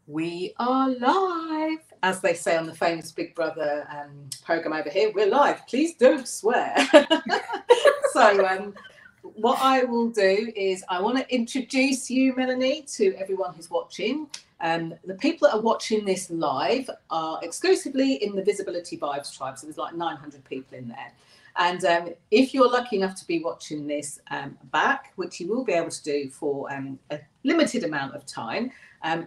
We are live, as they say on the famous Big Brother program over here. We're live. Please don't swear. So, what I will do is I want to introduce you, Melanie, to everyone who's watching. The people that are watching this live are exclusively in the Visibility Vibes tribe. So there's like 900 people in there. And if you're lucky enough to be watching this back, which you will be able to do for a limited amount of time,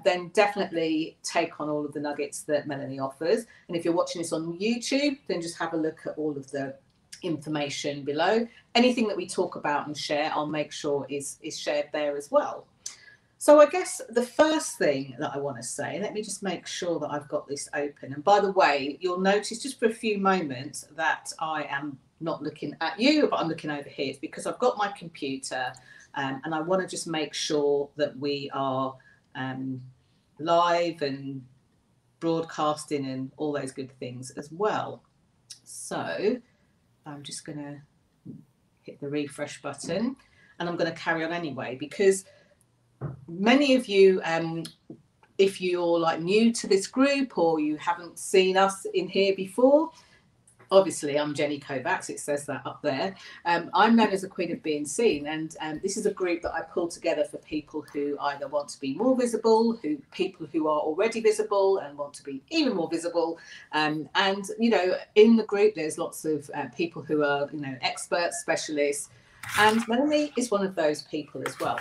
then definitely take on all of the nuggets that Melanie offers. And if you're watching this on YouTube, then just have a look at all of the information below. Anything that we talk about and share, I'll make sure is shared there as well. So I guess the first thing that I want to say, let me just make sure that I've got this open. And by the way, you'll notice just for a few moments that I am not looking at you, but I'm looking over here. It's because I've got my computer and I want to just make sure that we are live and broadcasting and all those good things as well. So I'm just going to hit the refresh button and I'm going to carry on anyway, because many of you, if you're like new to this group or you haven't seen us in here before, obviously I'm Jenny Kovacs, it says that up there. I'm known as the Queen of Being Seen, and this is a group that I pull together for people who either want to be more visible, people who are already visible and want to be even more visible. And you know, in the group there's lots of people who are, you know, experts, specialists, and Melanie is one of those people as well.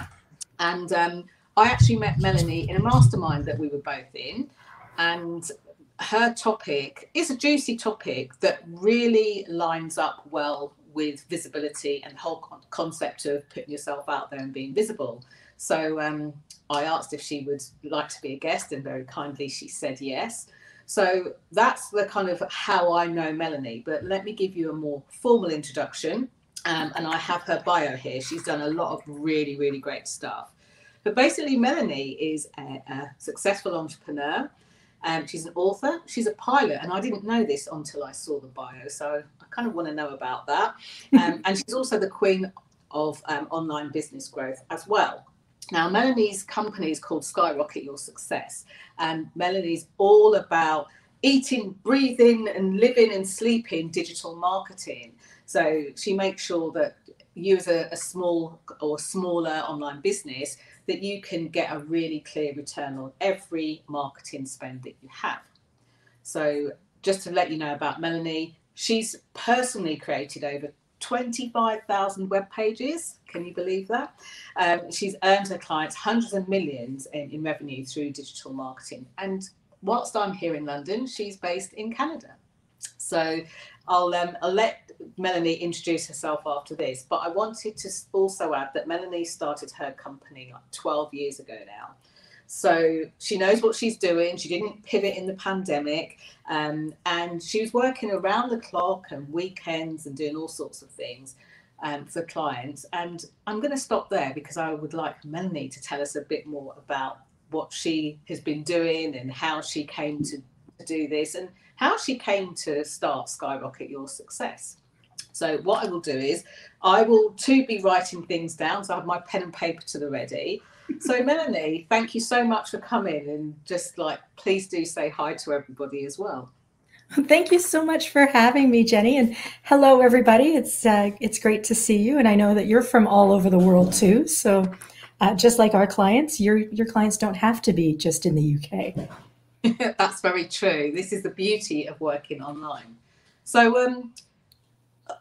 And I actually met Melanie in a mastermind that we were both in, and her topic is a juicy topic that really lines up well with visibility and the whole concept of putting yourself out there and being visible. So I asked if she would like to be a guest, and very kindly she said yes. So that's the kind of how I know Melanie. But let me give you a more formal introduction. And I have her bio here. She's done a lot of really, really great stuff. But basically, Melanie is a successful entrepreneur. She's an author. She's a pilot. And I didn't know this until I saw the bio. So I kind of want to know about that. And she's also the queen of online business growth as well. Now, Melanie's company is called Skyrocket Your Success. And Melanie's all about eating, breathing, and living and sleeping digital marketing. So she makes sure that you as a small or smaller online business, that you can get a really clear return on every marketing spend that you have. So just to let you know about Melanie, she's personally created over 25,000 web pages. Can you believe that? She's earned her clients hundreds of millions in revenue through digital marketing. And whilst I'm here in London, she's based in Canada. So I'll let Melanie introduce herself after this, but I wanted to also add that Melanie started her company like 12 years ago now. So she knows what she's doing. She didn't pivot in the pandemic, and she was working around the clock and weekends and doing all sorts of things for clients. And I'm going to stop there because I would like Melanie to tell us a bit more about what she has been doing and how she came to do this and how she came to start Skyrocket Your Success. So what I will do is I will too be writing things down. So I have my pen and paper to the ready. So Melanie, thank you so much for coming, and just like, please do say hi to everybody as well. Thank you so much for having me, Jenny. And hello, everybody. It's great to see you. And I know that you're from all over the world too. So just like our clients, your clients don't have to be just in the UK. That's very true. This is the beauty of working online. So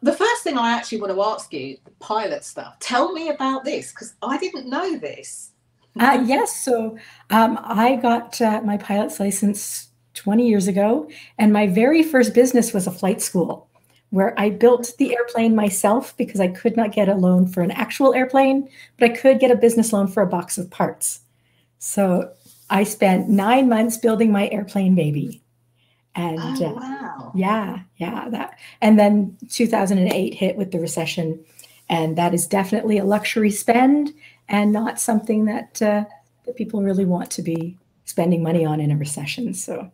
the first thing I actually want to ask you, the pilot stuff, tell me about this, because I didn't know this. Yes. So I got my pilot's license 20 years ago, and my very first business was a flight school where I built the airplane myself because I could not get a loan for an actual airplane, but I could get a business loan for a box of parts. So I spent 9 months building my airplane baby. And wow. That. And then 2008 hit with the recession. And that is definitely a luxury spend and not something that people really want to be spending money on in a recession. So,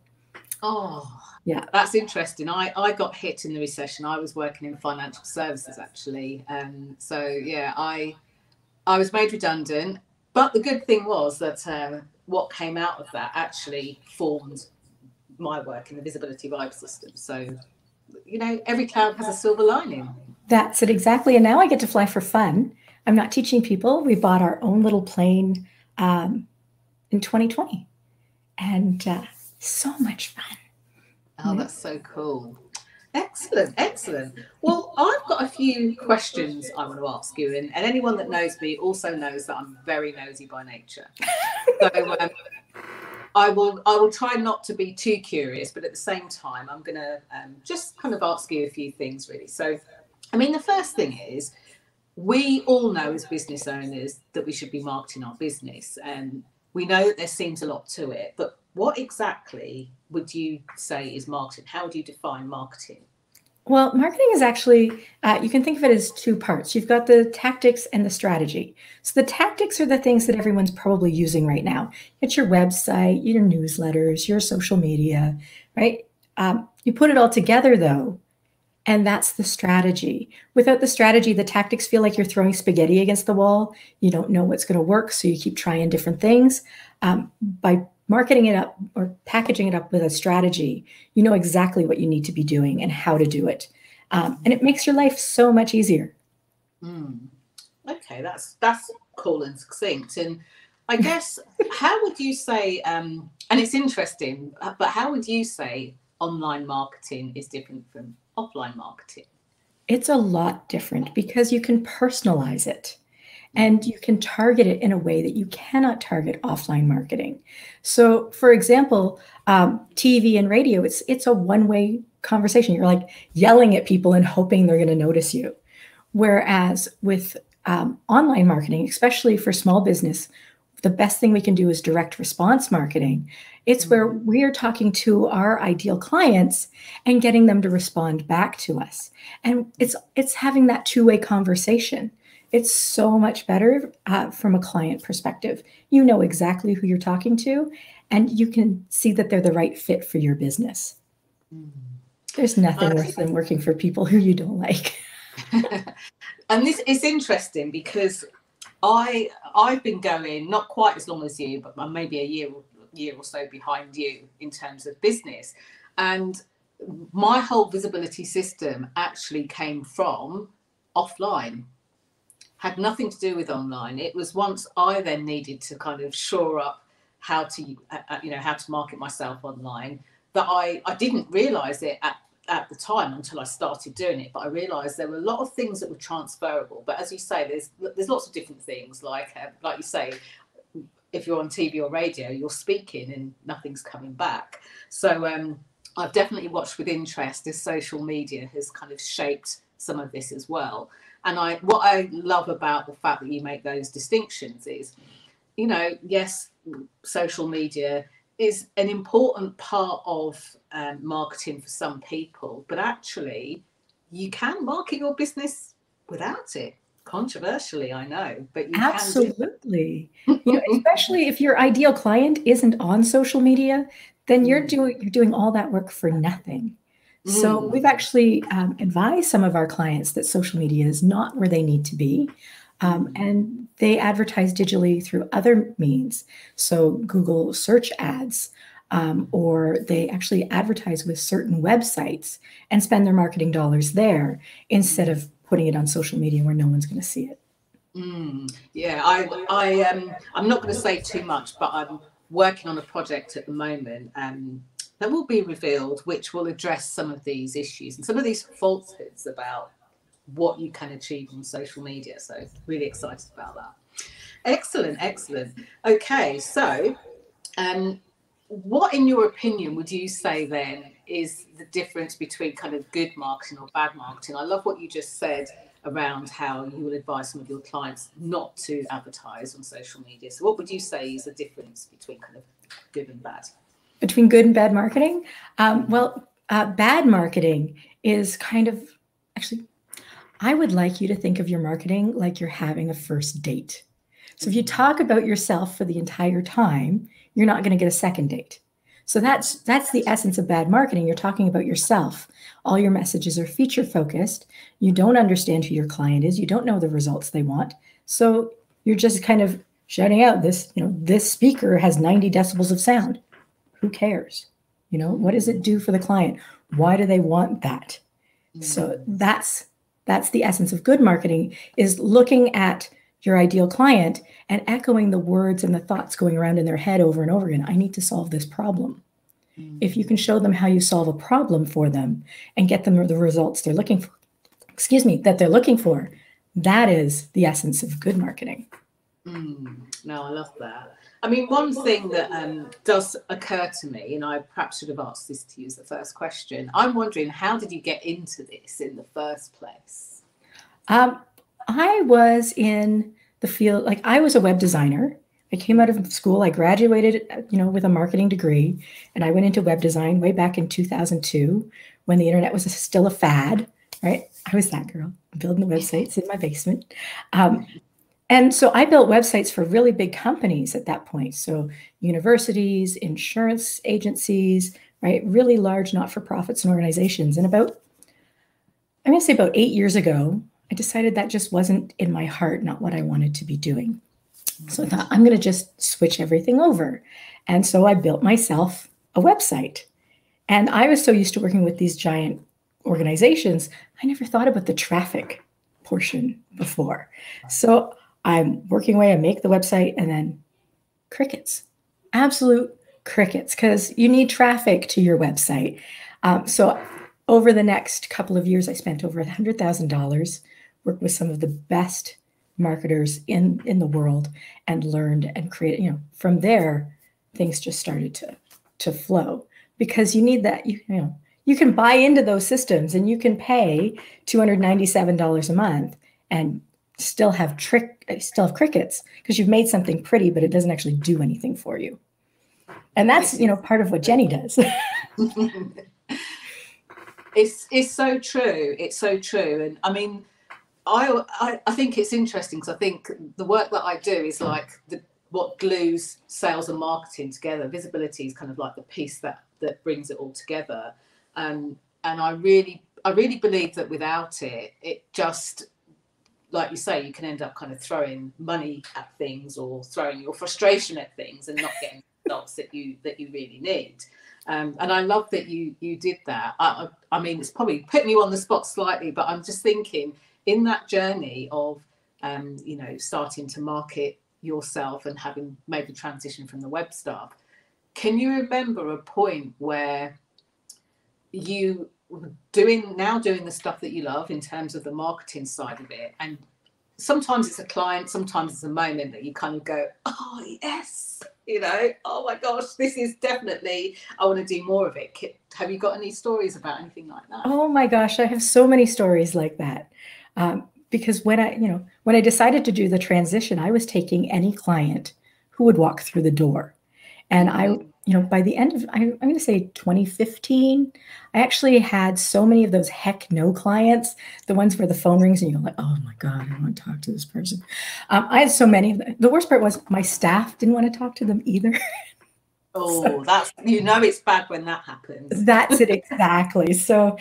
yeah, that's interesting. I got hit in the recession. I was working in financial services, actually. So, yeah, I was made redundant. But the good thing was that what came out of that actually formed my work in the visibility vibe system. So, you know, every cloud has a silver lining. That's it exactly. And now I get to fly for fun. I'm not teaching people. We bought our own little plane in 2020, and so much fun. Oh, that's so cool. Excellent, excellent. Well, I've got a few questions I want to ask you, and anyone that knows me also knows that I'm very nosy by nature. So I will try not to be too curious, but at the same time, I'm going to just kind of ask you a few things, really. So, I mean, the first thing is, we all know as business owners that we should be marketing our business, and we know that there seems a lot to it, but what exactly would you say is marketing? How would you define marketing? Well, marketing is actually, you can think of it as two parts. You've got the tactics and the strategy. So the tactics are the things that everyone's probably using right now. It's your website, your newsletters, your social media, right? You put it all together, though, and that's the strategy. Without the strategy, the tactics feel like you're throwing spaghetti against the wall. You don't know what's going to work, so you keep trying different things. By marketing it up or packaging it up with a strategy, you know exactly what you need to be doing and how to do it. And it makes your life so much easier. Okay, that's cool and succinct. And I guess, how would you say, and it's interesting, but how would you say online marketing is different from offline marketing? It's a lot different because you can personalize it. And you can target it in a way that you cannot target offline marketing. So, for example, TV and radio, it's a one-way conversation. You're like yelling at people and hoping they're going to notice you. Whereas with online marketing, especially for small business, the best thing we can do is direct response marketing. It's where we're talking to our ideal clients and getting them to respond back to us. And it's having that two-way conversation. It's so much better from a client perspective. You know exactly who you're talking to, and you can see that they're the right fit for your business. There's nothing worse than working for people who you don't like. And this is interesting because I've been going not quite as long as you, but maybe a year or so behind you in terms of business. And my whole visibility system actually came from offline. Had nothing to do with online. It was once I then needed to kind of shore up how to market myself online, that I didn't realize it at the time until I started doing it. But I realized there were a lot of things that were transferable. But as you say, there's lots of different things, like you say, if you're on TV or radio, you're speaking and nothing's coming back. So I've definitely watched with interest as social media has kind of shaped some of this as well. And what I love about the fact that you make those distinctions is, you know, yes, social media is an important part of marketing for some people, but actually you can market your business without it. Controversially, I know, but you Absolutely. You know, especially if your ideal client isn't on social media, then you're doing all that work for nothing. So we've actually advised some of our clients that social media is not where they need to be. And they advertise digitally through other means. So Google search ads, or they actually advertise with certain websites and spend their marketing dollars there instead of putting it on social media where no one's going to see it. Yeah, I'm not going to say too much, but I'm working on a project at the moment that will be revealed, which will address some of these issues and some of these falsehoods about what you can achieve on social media. So really excited about that. Excellent, excellent. Okay, so what, in your opinion, would you say then is the difference between kind of good marketing or bad marketing? I love what you just said around how you will advise some of your clients not to advertise on social media. So what would you say is the difference between kind of good and bad? Between good and bad marketing? Bad marketing is kind of, actually, I would like you to think of your marketing like you're having a first date. So if you talk about yourself for the entire time, you're not going to get a second date. So that's the essence of bad marketing. You're talking about yourself. All your messages are feature focused. You don't understand who your client is. You don't know the results they want. So you're just kind of shouting out this, this speaker has 90 decibels of sound. Who cares? What does it do for the client? Why do they want that? So that's the essence of good marketing, is looking at your ideal client and echoing the words and the thoughts going around in their head over and over again. I need to solve this problem. If you can show them how you solve a problem for them and get them the results they're looking for, that they're looking for, that is the essence of good marketing. No, I love that. I mean, one thing that does occur to me, and I perhaps should have asked this to you as the first question, I'm wondering, how did you get into this in the first place? I was in the field, like I was a web designer. I came out of school, I graduated, with a marketing degree, and I went into web design way back in 2002 when the internet was still a fad, right? I was that girl building the websites in my basement. And so I built websites for really big companies at that point. So universities, insurance agencies, right? Really large not-for-profits and organizations. And I'm going to say about 8 years ago, I decided that just wasn't in my heart, not what I wanted to be doing. So I thought, I'm going to just switch everything over. And so I built myself a website. And I was so used to working with these giant organizations, I never thought about the traffic portion before. So I'm working away, I make the website, and then crickets, absolute crickets, because you need traffic to your website. So over the next couple of years, I spent over $100,000, worked with some of the best marketers in the world, and learned and created, from there, things just started to flow, because you need that, you can buy into those systems and you can pay $297 a month and still have crickets, because you've made something pretty, but it doesn't actually do anything for you. And that's, part of what Jenny does. It's so true. It's so true. And I mean, I think it's interesting, because I think the work that I do is like what glues sales and marketing together. Visibility is kind of like the piece that brings it all together. And I really believe that without it, it just, like you say, you can end up kind of throwing money at things or throwing your frustration at things and not getting results that you really need. And I love that you did that. I mean, it's probably putting you on the spot slightly, but I'm just thinking, in that journey of starting to market yourself and having made the transition from the web stuff, can you remember a point where you doing the stuff that you love in terms of the marketing side of it, and sometimes it's a client, sometimes it's a moment that you kind of go, oh yes, oh my gosh, this is definitely, I want to do more of it. Have you got any stories about anything like that? Oh my gosh, I have so many stories like that. Because when I decided to do the transition, I was taking any client who would walk through the door. And by the end of, I'm going to say 2015, I actually had so many of those heck no clients, the ones where the phone rings and you're like, oh my God, I don't want to talk to this person. I had so many of them. The worst part was my staff didn't want to talk to them either. Oh, so, that's, it's bad when that happens. That's it, exactly. So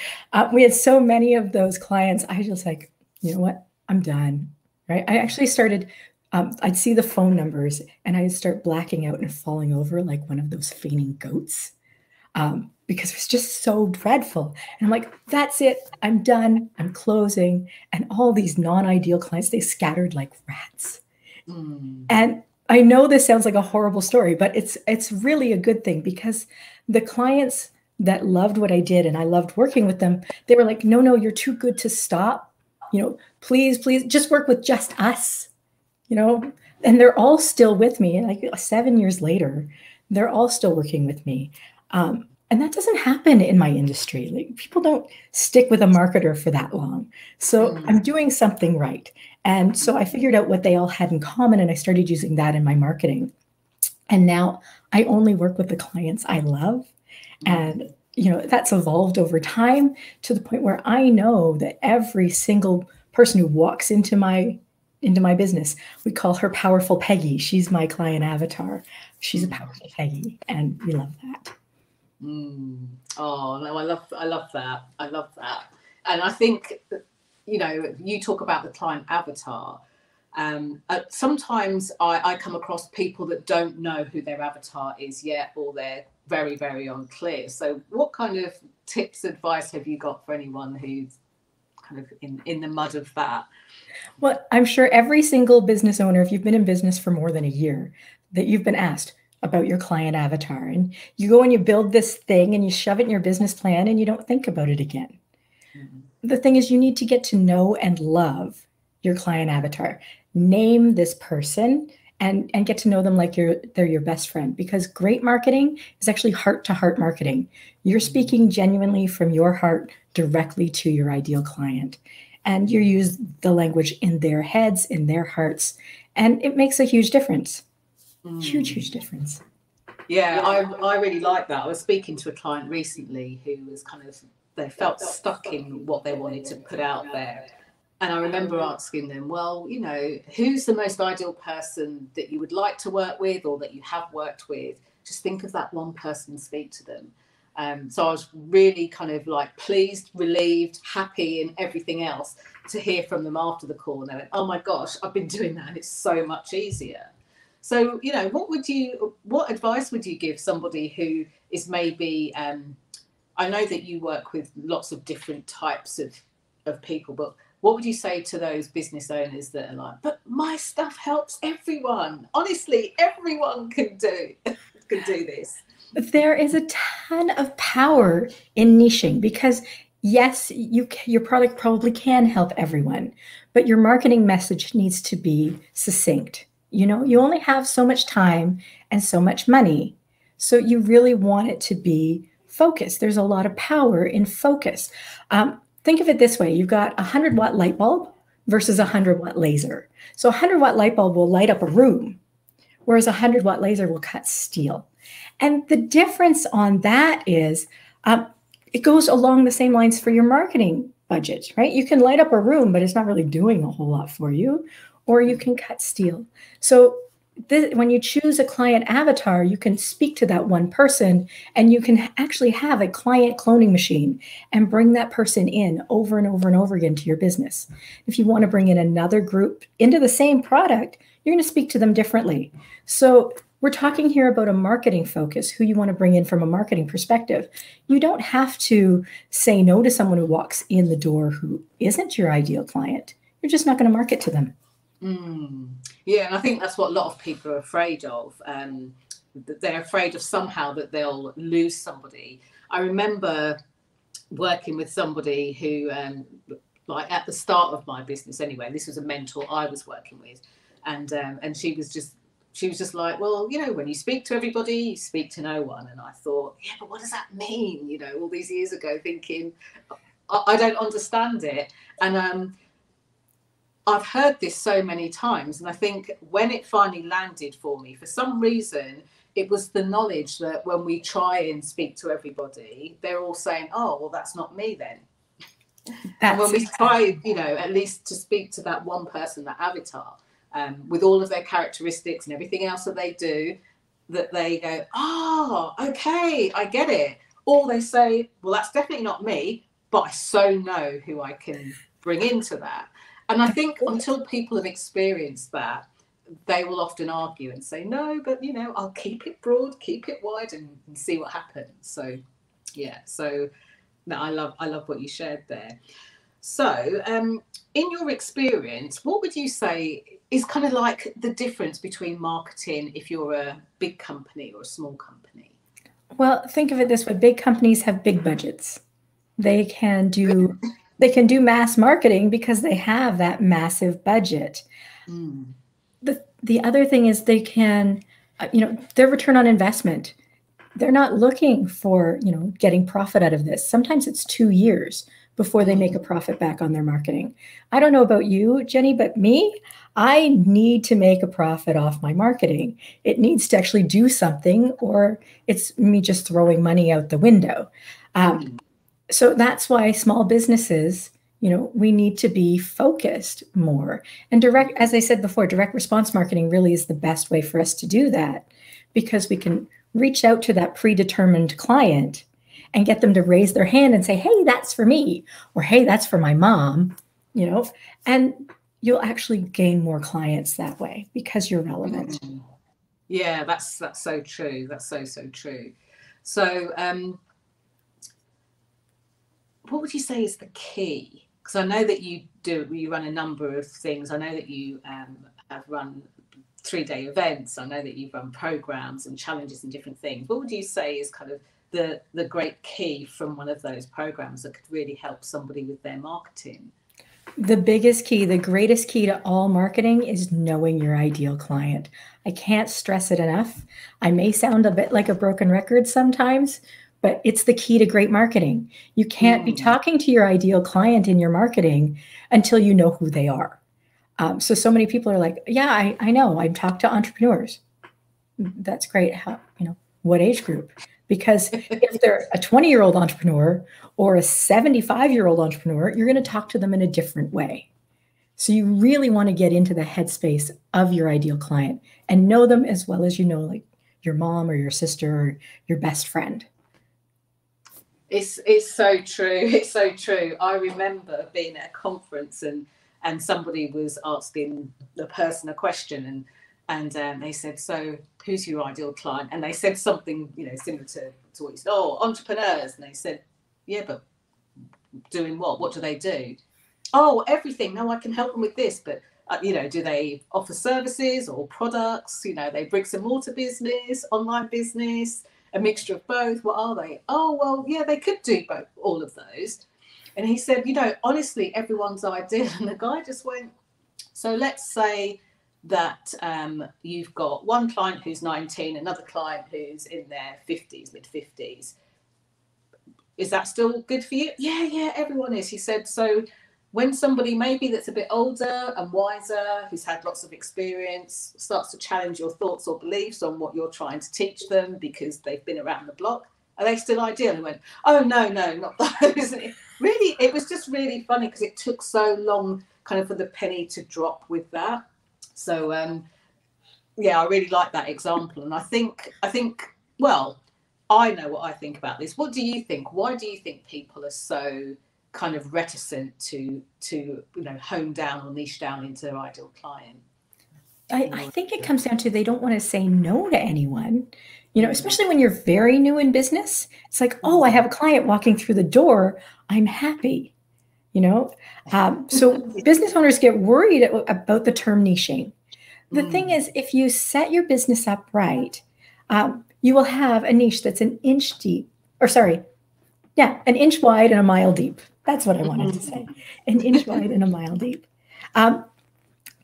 we had so many of those clients. I just like, you know what, I'm done, right? I actually started, I'd see the phone numbers and I'd start blacking out and falling over like one of those fainting goats, because it was just so dreadful. And I'm like, that's it, I'm done, I'm closing. And all these non-ideal clients, they scattered like rats. And I know this sounds like a horrible story, but it's really a good thing, because the clients that loved what I did and I loved working with them, they were like, no, you're too good to stop. Please just work with just us, and they're all still with me. Like 7 years later, they're all still working with me. And that doesn't happen in my industry. Like, people don't stick with a marketer for that long. So I'm doing something right. And so I figured out what they all had in common, and I started using that in my marketing. And now I only work with the clients I love. And that's evolved over time to the point where I know that every single person who walks into my business, we call her Powerful Peggy. She's my client avatar. She's a powerful Peggy, and we love that. Oh no, I love that. I love that. And I think, you talk about the client avatar. Sometimes I come across people that don't know who their avatar is yet, or they're very, very unclear. So what kind of tips, advice have you got for anyone who's kind of in the mud of that? Well, I'm sure every single business owner, if you've been in business for more than a year, that you've been asked about your client avatar. And you go and you build this thing and you shove it in your business plan and you don't think about it again. Mm-hmm. The thing is, you need to get to know and love your client avatar. Name this person and get to know them like they're your best friend, because great marketing is actually heart-to-heart marketing. You're speaking genuinely from your heart directly to your ideal client. And you use the language in their heads, in their hearts, and it makes a huge difference. Huge difference. Yeah, I really like that. I was speaking to a client recently who was they felt stuck in what they wanted to put out there. And I remember asking them, well, who's the most ideal person that you would like to work with or that you have worked with? Just think of that one person and speak to them. So I was really kind of like pleased, relieved, happy and everything else to hear from them after the call. And they went, oh my gosh, I've been doing that and it's so much easier. So, what advice would you give somebody who is maybe, I know that you work with lots of different types of people, but what would you say to those business owners that are like, but my stuff helps everyone. Honestly, everyone can do this. There is a ton of power in niching, because yes, your product probably can help everyone, but your marketing message needs to be succinct. You only have so much time and so much money. So you really want it to be focused. There's a lot of power in focus. Think of it this way. You've got a 100-watt light bulb versus a 100-watt laser. So a 100-watt light bulb will light up a room, whereas a 100-watt laser will cut steel. And the difference on that is it goes along the same lines for your marketing budget, right? You can light up a room, but it's not really doing a whole lot for you, or you can cut steel. So when you choose a client avatar, you can speak to that one person, and you can actually have a client cloning machine and bring that person in over and over and over again to your business. If you want to bring in another group into the same product, you're going to speak to them differently. So we're talking here about a marketing focus, who you want to bring in from a marketing perspective. You don't have to say no to someone who walks in the door who isn't your ideal client. You're just not going to market to them. Yeah, and I think that's what a lot of people are afraid of. They're afraid of somehow that they'll lose somebody. I remember working with somebody who, like at the start of my business anyway, this was a mentor I was working with, and she was just like, well, when you speak to everybody, you speak to no one. And I thought, yeah, but what does that mean? All these years ago, thinking, I don't understand it. And I've heard this so many times, and I think when it finally landed for me, for some reason, it was the knowledge that when we try and speak to everybody, they're all saying, oh, well, that's not me then. And when we try, at least to speak to that one person, that avatar, with all of their characteristics and everything else that they do, that they go, oh, okay, I get it. Or they say, well, that's definitely not me, but I so know who I can bring into that. And I think until people have experienced that, they will often argue and say, no, but, I'll keep it broad, keep it wide and see what happens. So, yeah, no, I love what you shared there. So in your experience, what would you say is kind of like the difference between marketing if you're a big company or a small company? Well, think of it this way. Big companies have big budgets. They can do mass marketing because they have that massive budget. The other thing is they can, their return on investment. They're not looking for, getting profit out of this. Sometimes it's 2 years before they make a profit back on their marketing. I don't know about you, Jenny, but me, I need to make a profit off my marketing. It needs to actually do something, or it's me just throwing money out the window. So that's why small businesses, we need to be focused more. And as I said before, direct response marketing really is the best way for us to do that, because we can reach out to that predetermined client and get them to raise their hand and say, hey, that's for me, or hey, that's for my mom, and you'll actually gain more clients that way because you're relevant. Yeah, that's so true. That's so true. So, what would you say is the key? Because I know that you run a number of things. I know that you have run 3-day events. I know that you've run programs and challenges and different things. What would you say is kind of the great key from one of those programs that could really help somebody with their marketing? The biggest key, the greatest key to all marketing is knowing your ideal client. I can't stress it enough. I may sound a bit like a broken record sometimes, but it's the key to great marketing. You can't be talking to your ideal client in your marketing until you know who they are. So many people are like, yeah, I know. I talk to entrepreneurs. That's great. How, what age group? Because if they're a 20-year-old entrepreneur or a 75-year-old entrepreneur, you're going to talk to them in a different way. So you really want to get into the headspace of your ideal client and know them as well as you know, like your mom or your sister or your best friend. It's so true. It's so true. I remember being at a conference and somebody was asking the person a question and they said, so who's your ideal client? And they said something, similar to what you said, entrepreneurs. And they said, yeah, but doing what? What do they do? Oh, everything. No, I can help them with this. But, do they offer services or products? They bricks and mortar business, online business, a mixture of both. What are they? Oh, well, yeah, they could do both, all of those. And he said, honestly, everyone's ideal. And the guy just went, so let's say that you've got one client who's 19, another client who's in their 50s, mid-50s. Is that still good for you? Yeah, everyone is. He said, so when somebody maybe that's a bit older and wiser, who's had lots of experience, starts to challenge your thoughts or beliefs on what you're trying to teach them because they've been around the block, are they still ideal? And went, oh, no, not those. Really, it was just really funny because it took so long kind of for the penny to drop with that. So, I really like that example. And I think, well, I know what I think about this. What do you think? Why do you think people are so kind of reticent to hone down or niche down into their ideal client? I think it comes down to they don't want to say no to anyone, especially when you're very new in business. It's like, oh, I have a client walking through the door. I'm happy, So business owners get worried about the term niching. The thing is, if you set your business up right, you will have a niche that's an inch wide and a mile deep. That's what I wanted to say. An inch wide and a mile deep. And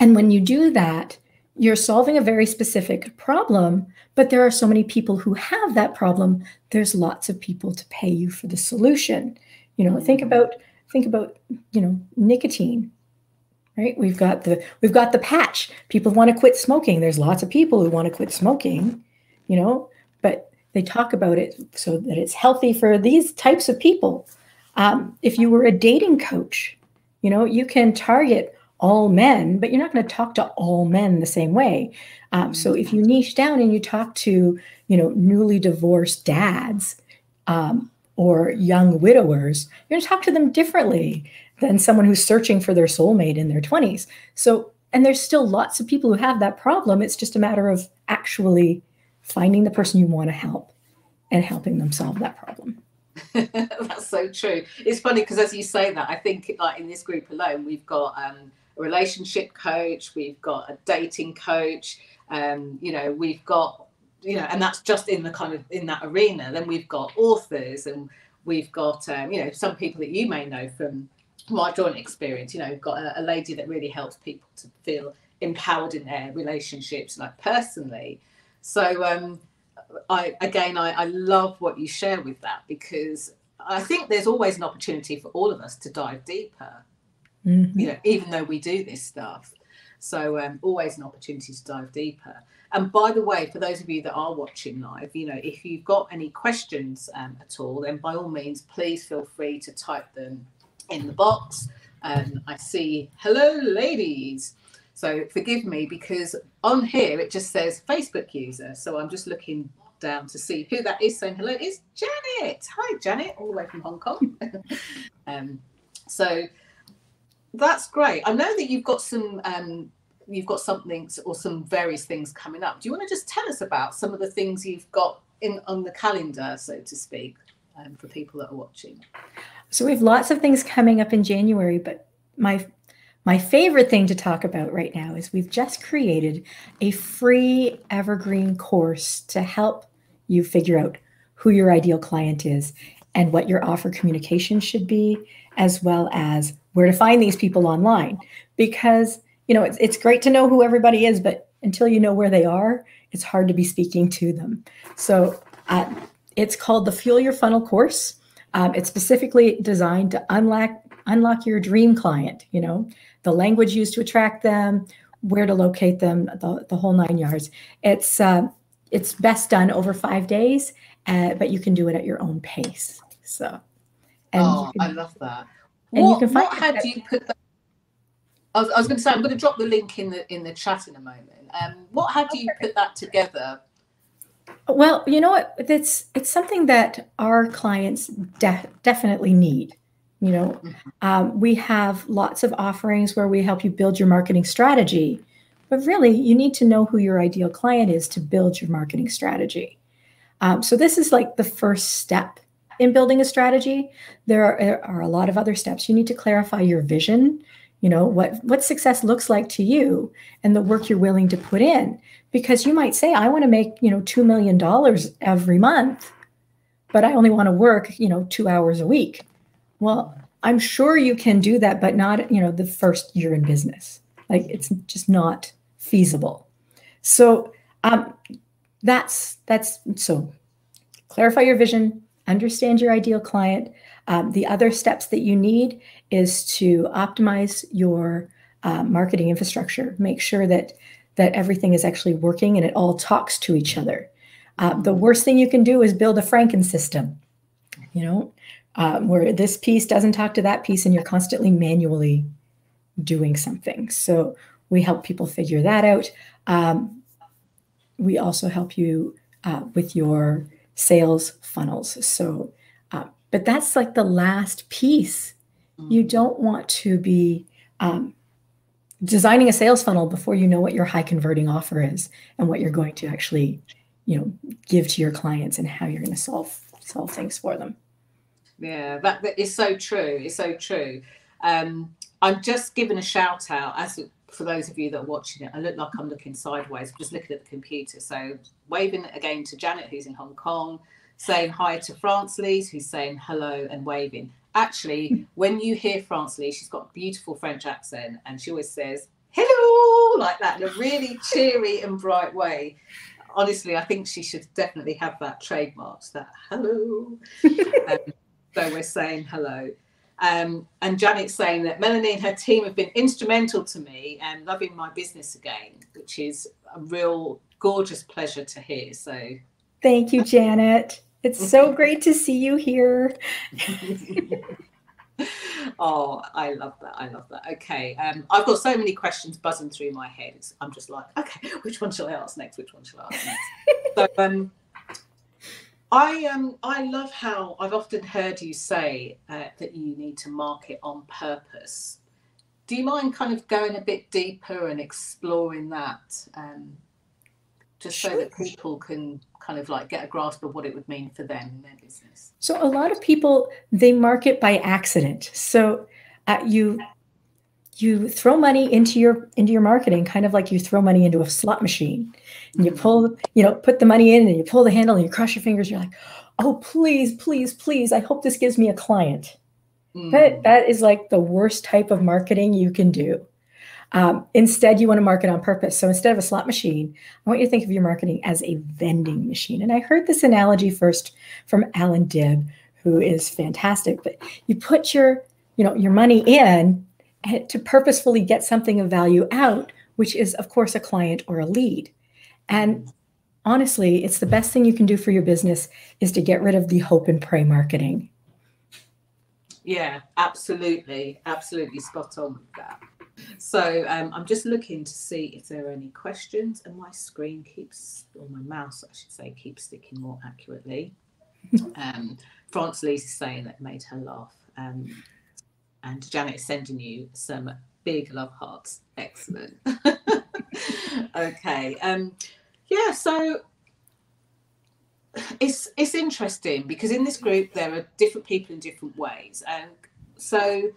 when you do that, you're solving a very specific problem, but there are so many people who have that problem. There's lots of people to pay you for the solution. Think about nicotine, right? We've got the patch. People want to quit smoking. There's lots of people who want to quit smoking, but they talk about it so that it's healthy for these types of people. If you were a dating coach, you can target all men, but you're not going to talk to all men the same way. So if you niche down and you talk to, newly divorced dads or young widowers, you're going to talk to them differently than someone who's searching for their soulmate in their 20s. So, and there's still lots of people who have that problem. It's just a matter of actually finding the person you want to help and helping them solve that problem. That's so true. It's funny because as you say that, I think like in this group alone, we've got a relationship coach, we've got a dating coach, we've got, and that's just in the kind of in that arena. Then we've got authors and we've got, some people that you may know from my joint experience. We've got a lady that really helps people to feel empowered in their relationships, like personally. So I love what you share with that, because I think there's always an opportunity for all of us to dive deeper, even though we do this stuff. So always an opportunity to dive deeper. And by the way, for those of you that are watching live, if you've got any questions at all, then by all means, please feel free to type them in the box. I see, hello, ladies. So forgive me, because on here it just says Facebook user. So I'm just looking down to see who that is saying hello. It's Janet. Hi, Janet, all the way from Hong Kong. So That's great. I know that you've got some something or some various things coming up. Do you want to just tell us about some of the things you've got in on the calendar, so to speak, for people that are watching? So we have lots of things coming up in January, but my favorite thing to talk about right now is we've just created a free evergreen course to help you figure out who your ideal client is and what your offer communication should be, as well as where to find these people online. Because, it's great to know who everybody is, but until you know where they are, it's hard to be speaking to them. So it's called the Fuel Your Funnel course. It's specifically designed to unlock your dream client, the language used to attract them, where to locate them, the whole 9 yards. It's best done over 5 days, but you can do it at your own pace. So, I love that. And you can find had you put that? I was going to say, I'm going to drop the link in the chat in a moment. What had you put that together? Well, you know what? It's something that our clients definitely need. We have lots of offerings where we help you build your marketing strategy, but really you need to know who your ideal client is to build your marketing strategy. So this is like the first step in building a strategy. There are a lot of other steps. You need to clarify your vision, what success looks like to you and the work you're willing to put in. Because you might say, I want to make, $2 million every month, but I only want to work, 2 hours a week. Well, I'm sure you can do that, but not, the first year in business. Like, it's just not feasible. So that's so clarify your vision, understand your ideal client. The other steps that you need is to optimize your marketing infrastructure. Make sure that everything is actually working and it all talks to each other. The worst thing you can do is build a Franken system, where this piece doesn't talk to that piece and you're constantly manually doing something. So we help people figure that out. We also help you with your sales funnels. So, but that's like the last piece. You don't want to be designing a sales funnel before you know what your high converting offer is and what you're going to actually, give to your clients and how you're going to solve things for them. Yeah, that is so true. It's so true. I'm just giving a shout out for those of you that are watching it. I look like I'm looking sideways, just looking at the computer. So waving again to Janet, who's in Hong Kong, saying hi to Francelise, who's saying hello and waving. Actually, when you hear Francelise, she's got a beautiful French accent and she always says hello like that in a really cheery and bright way. Honestly, I think she should definitely have that trademarked, that hello. So we're saying hello. And Janet's saying that Melanie and her team have been instrumental to me and loving my business again, which is a real gorgeous pleasure to hear. So thank you, Janet. It's so great to see you here. Oh, I love that. I love that. Okay. I've got so many questions buzzing through my head. I'm just like, okay, which one shall I ask next? Which one shall I ask next? So I love how I've often heard you say that you need to market on purpose. Do you mind kind of going a bit deeper and exploring that, just so that people can kind of like get a grasp of what it would mean for them in their business? So a lot of people, they market by accident. So you throw money into your marketing, kind of like you throw money into a slot machine, and you pull, put the money in and you pull the handle and you cross your fingers. You're like, oh, please, please, please. I hope this gives me a client. That is like the worst type of marketing you can do. Instead, you want to market on purpose. So instead of a slot machine, I want you to think of your marketing as a vending machine. And I heard this analogy first from Alan Dibb, who is fantastic. But you put your money in to purposefully get something of value out, which is, of course, a client or a lead. And honestly, it's the best thing you can do for your business is to get rid of the hope and pray marketing. Yeah, absolutely. Absolutely spot on with that. So I'm just looking to see if there are any questions, and my screen or my mouse, I should say, keeps sticking more accurately. Francelise is saying that made her laugh. And And Janet is sending you some big love hearts. Excellent. Okay. Yeah, so it's interesting because in this group there are different people in different ways. And so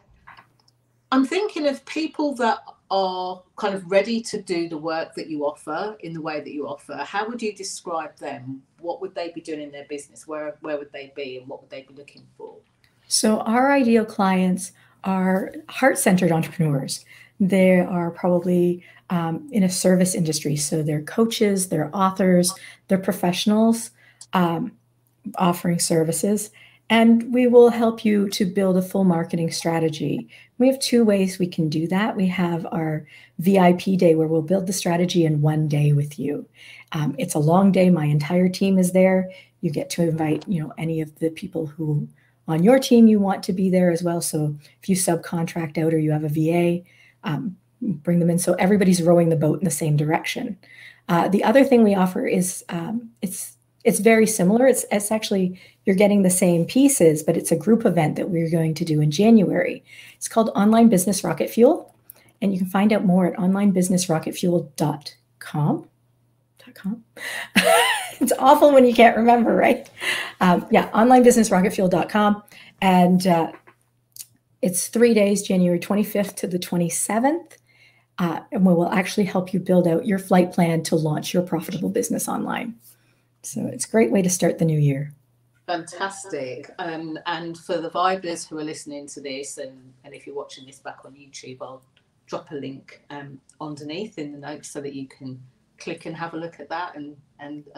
I'm thinking of people that are kind of ready to do the work that you offer in the way that you offer. How would you describe them? What would they be doing in their business? Where would they be and what would they be looking for? So our ideal clients are heart-centered entrepreneurs. They are probably in a service industry. So they're coaches, they're authors, they're professionals offering services. And we will help you to build a full marketing strategy. We have two ways we can do that. We have our VIP day where we'll build the strategy in one day with you. It's a long day. My entire team is there. You get to invite, any of the people who on your team you want to be there as well. So if you subcontract out or you have a VA, bring them in. So everybody's rowing the boat in the same direction. The other thing we offer is it's very similar. It's actually, you're getting the same pieces, but it's a group event that we're going to do in January. It's called Online Business Rocket Fuel. And you can find out more at onlinebusinessrocketfuel.com. It's awful when you can't remember, right? Onlinebusinessrocketfuel.com. And it's 3 days, January 25th to the 27th. And we will actually help you build out your flight plan to launch your profitable business online. So it's a great way to start the new year. Fantastic. And for the Vibers who are listening to this, and if you're watching this back on YouTube, I'll drop a link underneath in the notes so that you can click and have a look at that and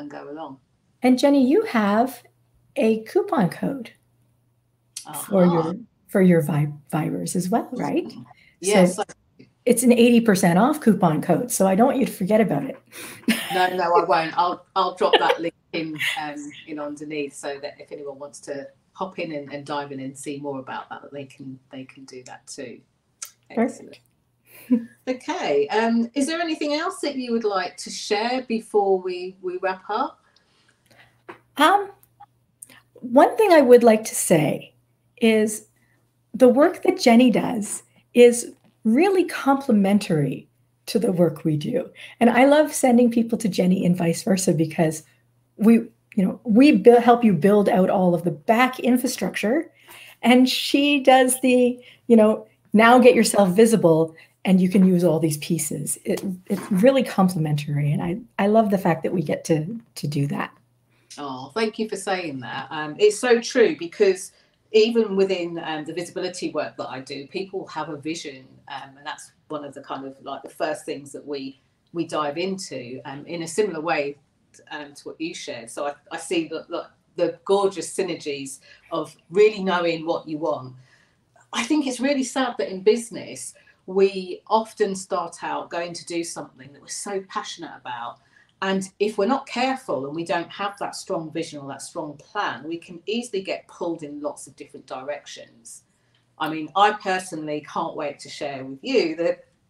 go along. And Jenny, you have a coupon code for your Vibers as well, right? Yes. So it's an 80% off coupon code, so I don't want you to forget about it. No, I won't. I'll drop that link in underneath so that if anyone wants to hop in and dive in and see more about that, they can do that too. Excellent. Okay. Is there anything else that you would like to share before we wrap up? One thing I would like to say is the work that Jenny does is really complementary to the work we do. And I love sending people to Jenny and vice versa because we help you build out all of the back infrastructure, and she does the, now get yourself visible and you can use all these pieces. It's really complementary. And I love the fact that we get to do that. Oh, thank you for saying that. It's so true because even within the visibility work that I do, people have a vision, and that's one of the kind of like the first things that we dive into in a similar way to what you shared. So I see the gorgeous synergies of really knowing what you want. I think it's really sad that in business, we often start out going to do something that we're so passionate about. And if we're not careful and we don't have that strong vision or that strong plan, we can easily get pulled in lots of different directions. I mean, I personally can't wait to share with you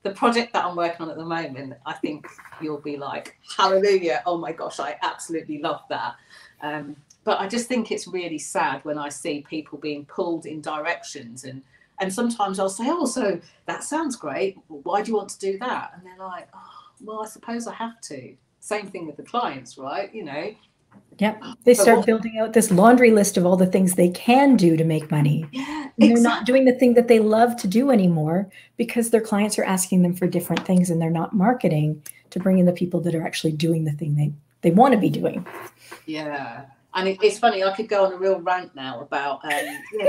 the project that I'm working on at the moment. I think you'll be like, hallelujah, oh my gosh, I absolutely love that. But I just think it's really sad when I see people being pulled in directions. And sometimes I'll say, oh, so that sounds great. Why do you want to do that? And they're like, oh, well, I suppose I have to. Same thing with the clients, right? Yeah, they start building out this laundry list of all the things they can do to make money. Yeah, and they're not doing the thing that they love to do anymore because their clients are asking them for different things and they're not marketing to bring in the people that are actually doing the thing they want to be doing. Yeah. And it's funny, I could go on a real rant now about,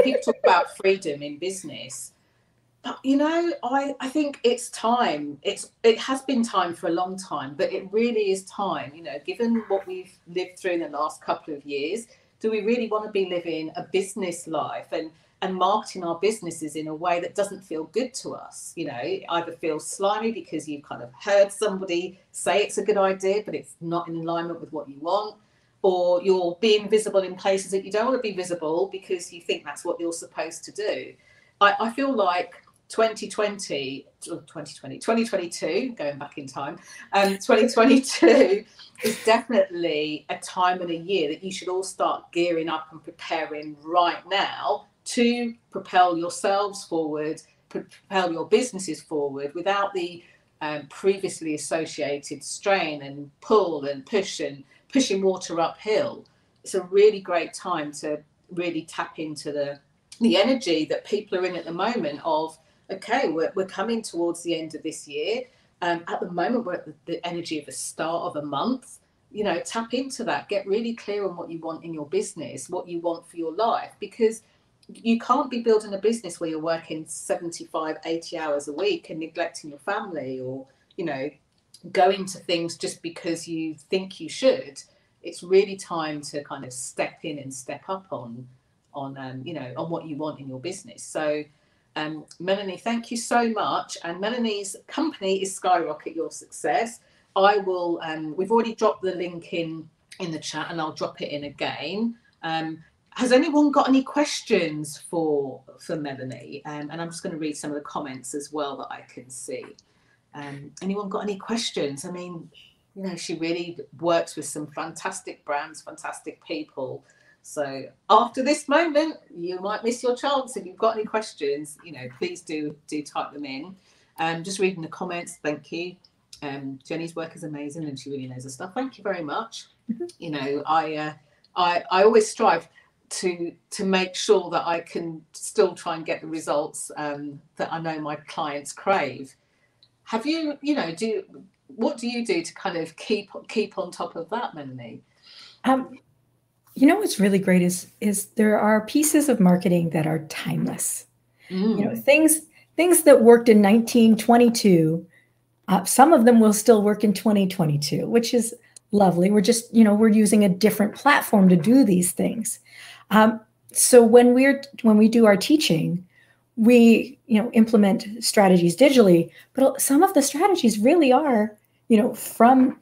people talk about freedom in business. But, I think it's time. It has been time for a long time, but it really is time, given what we've lived through in the last couple of years. Do we really want to be living a business life and marketing our businesses in a way that doesn't feel good to us? Either feels slimy because you've kind of heard somebody say it's a good idea, but it's not in alignment with what you want. Or you're being visible in places that you don't want to be visible because you think that's what you're supposed to do. I feel like 2022, going back in time, 2022 is definitely a time and a year that you should all start gearing up and preparing right now to propel yourselves forward propel your businesses forward without the previously associated strain and pull and push and pushing water uphill. It's a really great time to really tap into the energy that people are in at the moment of, okay, we're coming towards the end of this year. At the moment, we're at the energy of the start of a month. You know, tap into that. Get really clear on what you want in your business, what you want for your life, because you can't be building a business where you're working 75, 80 hours a week and neglecting your family, or, you know, going to things just because you think you should. It's really time to kind of step in and step up on you know, on what you want in your business. So Melanie, thank you so much. And Melanie's company is Skyrocket Your Success. I will we've already dropped the link in the chat, and I'll drop it in again. Has anyone got any questions for Melanie? And I'm just going to read some of the comments as well that I can see. Anyone got any questions? I mean, you know, she really works with some fantastic brands, fantastic people. So after this moment, you might miss your chance. If you've got any questions, you know, please do type them in. Just reading the comments. Thank you. Jenny's work is amazing, and she really knows her stuff. Thank you very much. You know, I always strive to make sure that I can still try and get the results that I know my clients crave. Have you, you know, what do you do to kind of keep on top of that, Melanie? You know, what's really great is there are pieces of marketing that are timeless. You know, things that worked in 1922, some of them will still work in 2022, which is lovely. We're just, you know, we're using a different platform to do these things. So when we do our teaching, we, you know, implement strategies digitally, but some of the strategies really are, you know, from,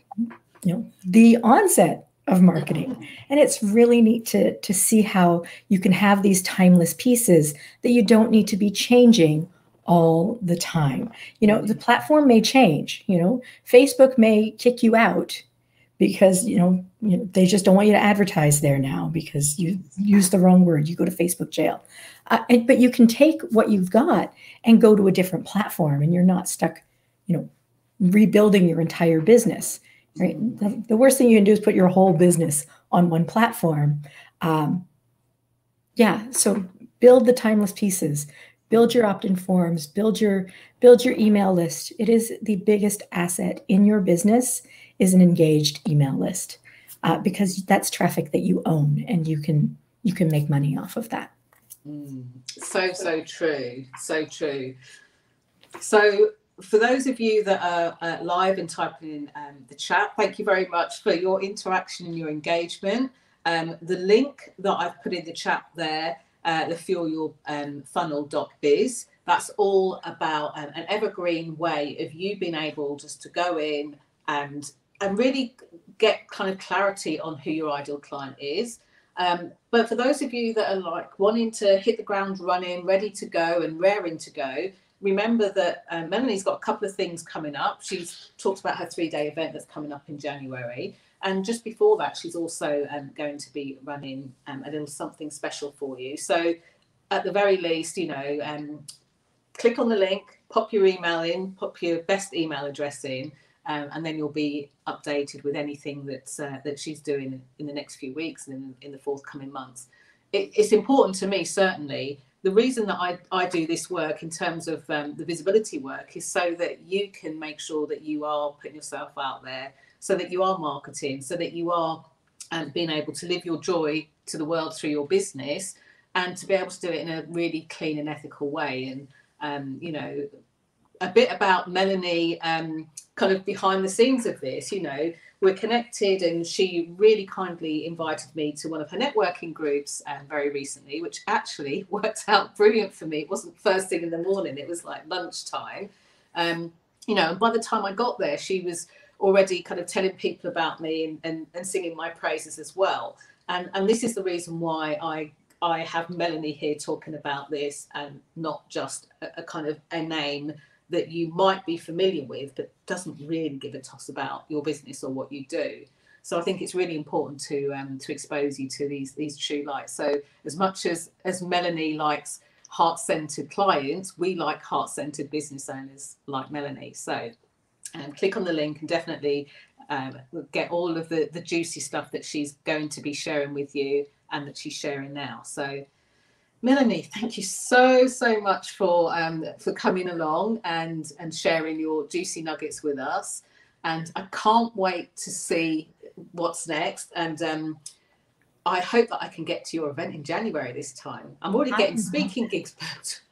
you know, the onset of marketing. And it's really neat to see how you can have these timeless pieces that you don't need to be changing all the time. You know, the platform may change, you know, Facebook may kick you out because, you know, they just don't want you to advertise there now because you use the wrong word. You go to Facebook jail. But you can take what you've got and go to a different platform, and you're not stuck, you know, rebuilding your entire business, right? The worst thing you can do is put your whole business on one platform. So build the timeless pieces, build your opt-in forms, build your email list. It is the biggest asset in your business is an engaged email list, because that's traffic that you own, and you can make money off of that. So true. So true. So for those of you that are live and typing in the chat, thank you very much for your interaction and your engagement. The link that I've put in the chat there, the fuelyourfunnel.biz, that's all about an evergreen way of you being able just to go in and really get kind of clarity on who your ideal client is. But for those of you that are like wanting to hit the ground running, ready to go and raring to go, remember that Melanie's got a couple of things coming up. She's talked about her 3-day event that's coming up in January. And just before that, she's also going to be running a little something special for you. So at the very least, you know, click on the link, pop your email in, pop your best email address in, and then you'll be updated with anything that she's doing in the next few weeks and in the forthcoming months. It's important to me, certainly. The reason that I do this work in terms of the visibility work is so that you can make sure that you are putting yourself out there, so that you are marketing, so that you are being able to live your joy to the world through your business, and to be able to do it in a really clean and ethical way. And, you know, a bit about Melanie, kind of behind the scenes of this, you know, we're connected, and she really kindly invited me to one of her networking groups very recently, which actually worked out brilliant for me. It wasn't first thing in the morning, it was like lunchtime. You know, and by the time I got there, she was already kind of telling people about me and singing my praises as well. And this is the reason why I have Melanie here talking about this, and not just a kind of a name that you might be familiar with, but doesn't really give a toss about your business or what you do. So I think it's really important to expose you to these true lights. So as much as Melanie likes heart-centered clients, we like heart-centered business owners like Melanie. So click on the link and definitely get all of the juicy stuff that she's going to be sharing with you and that she's sharing now. So Melanie, thank you so much for coming along and sharing your juicy nuggets with us. And I can't wait to see what's next. And I hope that I can get to your event in January this time. I'm already getting speaking gigs booked.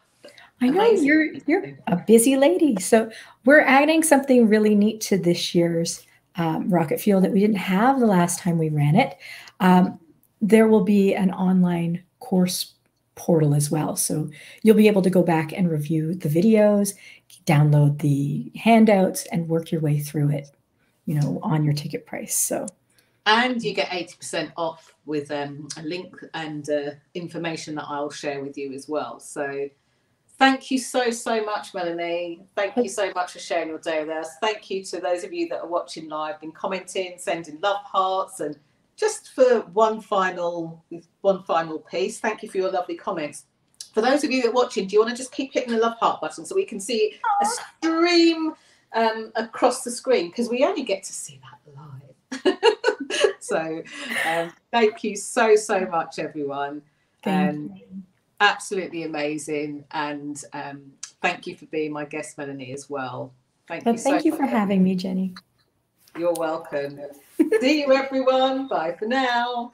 I know you're a busy lady. So we're adding something really neat to this year's Rocket Fuel that we didn't have the last time we ran it. There will be an online course portal as well. So you'll be able to go back and review the videos, download the handouts, and work your way through it, you know, on your ticket price. So, and you get 80% off with a link and information that I'll share with you as well. So thank you so much, Melanie. Thank you so much for sharing your day with us. Thank you to those of you that are watching live, been commenting, sending love hearts, and just for one final piece, thank you for your lovely comments. For those of you that are watching, do you want to just keep hitting the love heart button so we can see a stream across the screen, because we only get to see that live. So thank you so much, everyone. Absolutely amazing. And thank you for being my guest, Melanie, as well. Thank you for having me, Jenny. You're welcome. See you, everyone. Bye for now.